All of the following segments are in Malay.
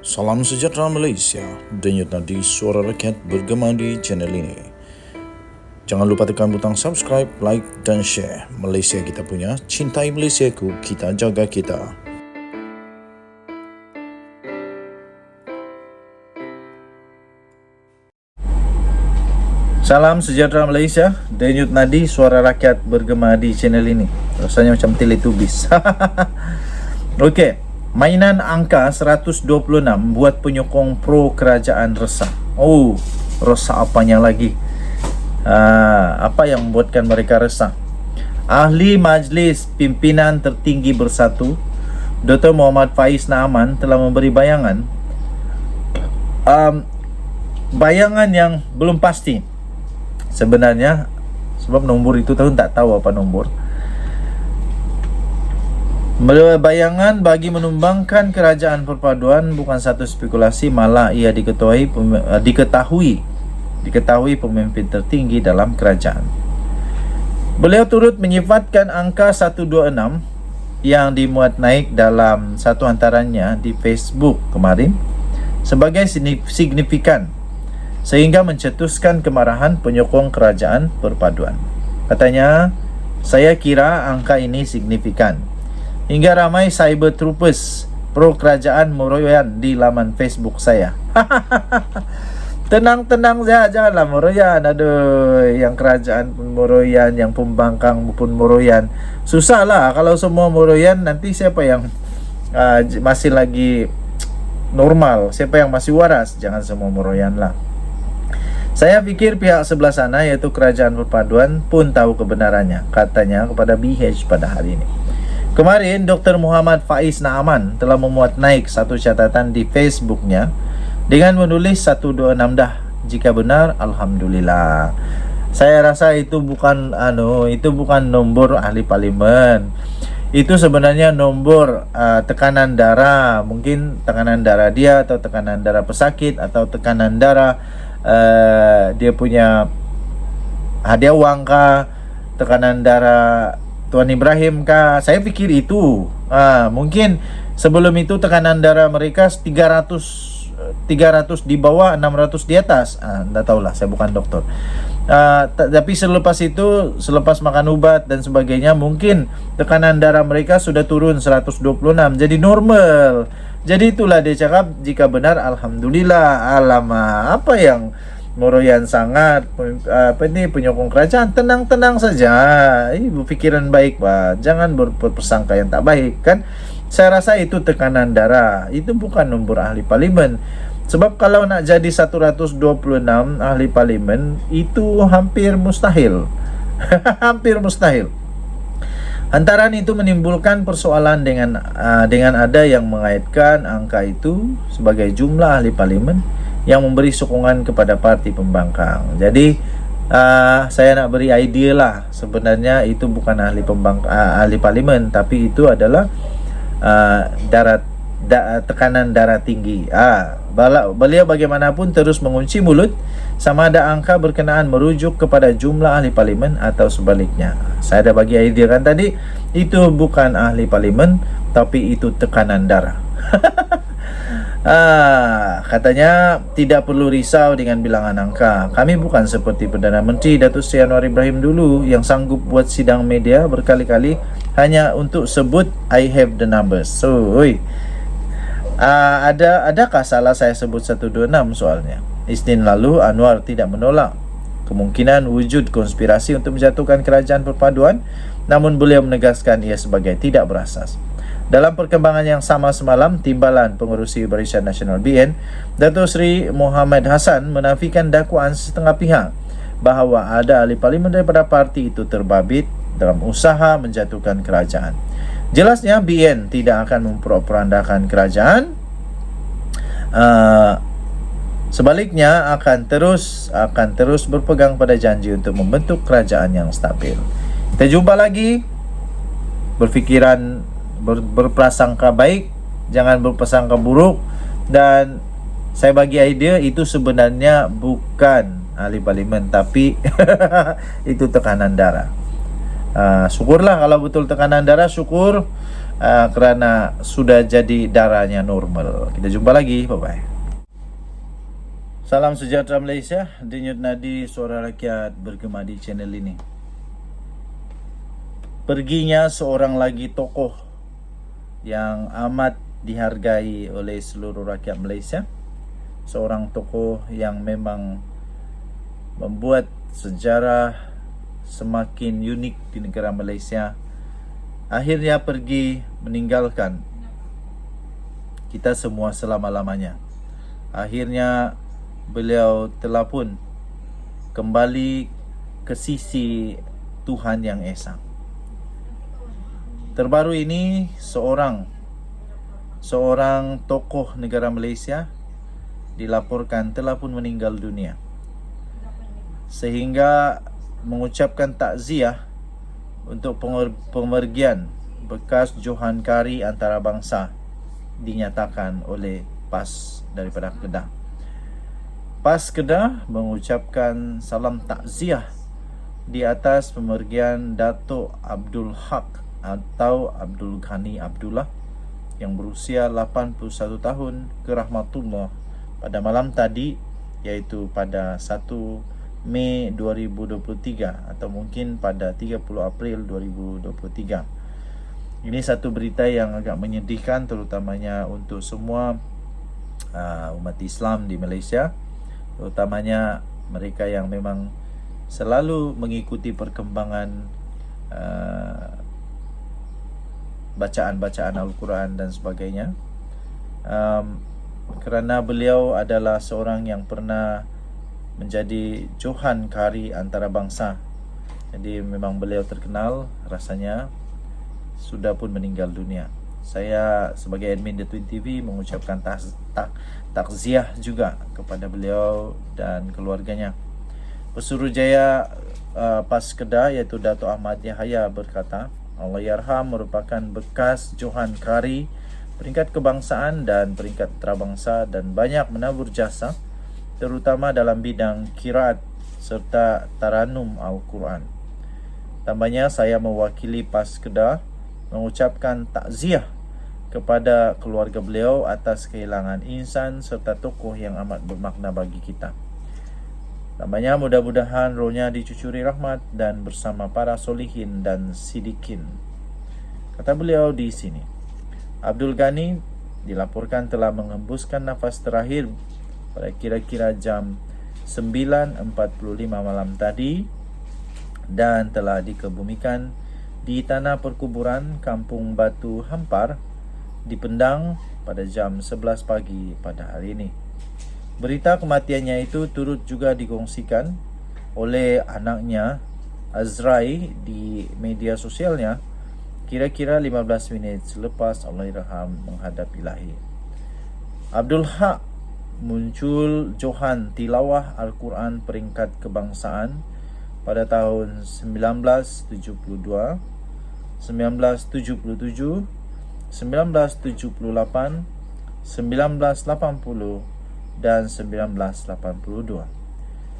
Salam sejahtera Malaysia, denyut nadi suara rakyat bergema di channel ini. Jangan lupa tekan butang subscribe, like dan share. Malaysia kita punya, cintai Malaysiaku, kita jaga kita. Salam sejahtera Malaysia, denyut nadi suara rakyat bergema di channel ini. Rasanya macam Teletubbies. Okey. Mainan angka 126 buat penyokong pro kerajaan resah. Oh, resah apanya lagi? Apa yang membuatkan mereka resah? Ahli Majlis Pimpinan Tertinggi Bersatu, Dr. Muhammad Faiz Naaman telah memberi bayangan bayangan yang belum pasti sebenarnya, sebab nombor itu tak tahu apa nombor. Bayangan bagi menumbangkan kerajaan perpaduan bukan satu spekulasi, malah ia diketahui pemimpin tertinggi dalam kerajaan. Beliau turut menyifatkan angka 126 yang dimuat naik dalam satu antaranya di Facebook kemarin sebagai signifikan, sehingga mencetuskan kemarahan penyokong kerajaan perpaduan. Katanya, saya kira angka ini signifikan hingga ramai cyber troopers pro kerajaan meroyan di laman Facebook saya. Tenang-tenang saja, janganlah meroyan. Aduh, yang kerajaan pun meroyan, yang pembangkang pun meroyan. Susahlah kalau semua meroyan, nanti siapa yang masih lagi normal, siapa yang masih waras? Jangan semua meroyan lah. Saya pikir pihak sebelah sana, yaitu kerajaan perpaduan, pun tahu kebenarannya, katanya kepada BH pada hari ini. Kemarin, Dr. Muhammad Faiz Naaman telah memuat naik satu catatan di Facebooknya dengan menulis 126 dah. Jika benar, Alhamdulillah. Saya rasa itu bukan nombor ahli parlimen. Itu sebenarnya nombor tekanan darah. Mungkin tekanan darah dia, atau tekanan darah pesakit, atau tekanan darah dia punya hadiah wang kah, tekanan darah Tuan Ibrahim kah? Saya pikir itu. Mungkin sebelum itu tekanan darah mereka 300 di bawah, 600 di atas. Tak tahulah, saya bukan doktor. Tapi selepas itu, selepas makan ubat dan sebagainya, mungkin tekanan darah mereka sudah turun 126, jadi normal. Jadi itulah dia cakap, jika benar Alhamdulillah. Alamak, apa yang meroyan sangat penyokong kerajaan? Tenang-tenang saja, berpikiran baik, Pak. Jangan berprasangka yang tak baik, kan? Saya rasa itu tekanan darah, itu bukan nombor ahli parlimen. Sebab kalau nak jadi 126 ahli parlimen, itu hampir mustahil. Hampir mustahil. Hantaran itu menimbulkan persoalan dengan ada yang mengaitkan angka itu sebagai jumlah ahli parlimen yang memberi sokongan kepada parti pembangkang. Jadi saya nak beri idea lah, sebenarnya itu bukan ahli parlimen, tapi itu adalah tekanan darah tinggi. Beliau bagaimanapun terus mengunci mulut sama ada angka berkenaan merujuk kepada jumlah ahli parlimen atau sebaliknya. Saya dah bagi idea kan tadi, itu bukan ahli parlimen, tapi itu tekanan darah. Katanya tidak perlu risau dengan bilangan angka. Kami bukan seperti Perdana Menteri Datuk Seri Anwar Ibrahim dulu yang sanggup buat sidang media berkali-kali hanya untuk sebut I have the numbers. So, adakah salah saya sebut 126 soalnya? Isnin lalu Anwar tidak menolak kemungkinan wujud konspirasi untuk menjatuhkan kerajaan perpaduan, namun beliau menegaskan ia sebagai tidak berasas. Dalam perkembangan yang sama semalam, Timbalan Pengerusi Barisan Nasional BN, Datuk Seri Muhammad Hassan menafikan dakwaan setengah pihak bahawa ada ahli parlimen daripada parti itu terbabit dalam usaha menjatuhkan kerajaan. Jelasnya BN tidak akan memperorandakan kerajaan. Sebaliknya akan terus berpegang pada janji untuk membentuk kerajaan yang stabil. Kita jumpa lagi. Berprasangka baik, jangan berprasangka buruk. Dan saya bagi idea, itu sebenarnya bukan ahli parlimen, tapi itu tekanan darah. Syukurlah kalau betul tekanan darah, syukur. kerana sudah jadi darahnya normal. Kita jumpa lagi, bye-bye. Salam sejahtera Malaysia, denyut nadi suara rakyat bergema di channel ini. Perginya seorang lagi tokoh yang amat dihargai oleh seluruh rakyat Malaysia. Seorang tokoh yang memang membuat sejarah semakin unik di negara Malaysia. Akhirnya pergi meninggalkan kita semua selama-lamanya. Akhirnya beliau telah pun kembali ke sisi Tuhan Yang Esa. Terbaru ini seorang tokoh negara Malaysia dilaporkan telah pun meninggal dunia, sehingga mengucapkan takziah untuk pemergian bekas Johan Kari antarabangsa dinyatakan oleh PAS daripada Kedah. PAS Kedah mengucapkan salam takziah di atas pemergian Datuk Abdul Haq atau Abdul Ghani Abdullah yang berusia 81 tahun ke rahmatullah pada malam tadi, iaitu pada 1 Mei 2023 atau mungkin pada 30 April 2023. Ini satu berita yang agak menyedihkan, terutamanya untuk semua umat Islam di Malaysia, terutamanya mereka yang memang selalu mengikuti perkembangan bacaan-bacaan Al-Quran dan sebagainya. Kerana beliau adalah seorang yang pernah menjadi Johan Kari antarabangsa, jadi memang beliau terkenal, rasanya sudah pun meninggal dunia. Saya sebagai admin The Twin TV mengucapkan takziah juga kepada beliau dan keluarganya. Pesuruhjaya PAS Kedah iaitu Datuk Ahmad Yahya berkata, Allahyarham merupakan bekas Johan Kari peringkat kebangsaan dan peringkat antarabangsa dan banyak menabur jasa terutama dalam bidang qiraat serta taranum Al-Quran. Tambahnya, saya mewakili PAS Kedah mengucapkan takziah kepada keluarga beliau atas kehilangan insan serta tokoh yang amat bermakna bagi kita. Tambahnya, mudah-mudahan rohnya dicucuri rahmat dan bersama para solihin dan sidikin. Kata beliau di sini, Abdul Ghani dilaporkan telah mengembuskan nafas terakhir pada kira-kira jam 9.45 malam tadi dan telah dikebumikan di tanah perkuburan Kampung Batu Hampar di Pendang pada jam 11 pagi pada hari ini. Berita kematiannya itu turut juga dikongsikan oleh anaknya Azrai di media sosialnya kira-kira 15 minit selepas Allahyarham menghadap ilahi. Abdul Haq muncul Johan Tilawah Al-Quran peringkat kebangsaan pada tahun 1972, 1977, 1978, 1980 dan 1982.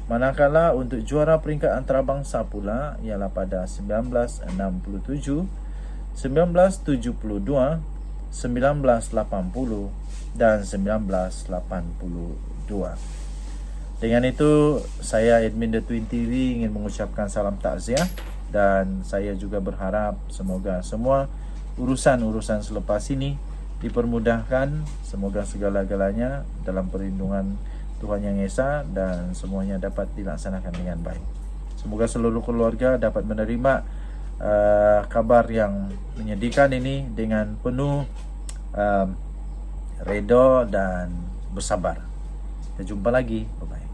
Manakala untuk juara peringkat antarabangsa pula ialah pada 1967, 1972, 1980 dan 1982. Dengan itu, saya admin The Twin TV ingin mengucapkan salam takziah dan saya juga berharap semoga semua urusan-urusan selepas ini dipermudahkan, semoga segala-galanya dalam perlindungan Tuhan Yang Esa dan semuanya dapat dilaksanakan dengan baik. Semoga seluruh keluarga dapat menerima kabar yang menyedihkan ini dengan penuh redha dan bersabar. Kita jumpa lagi. Bye-bye.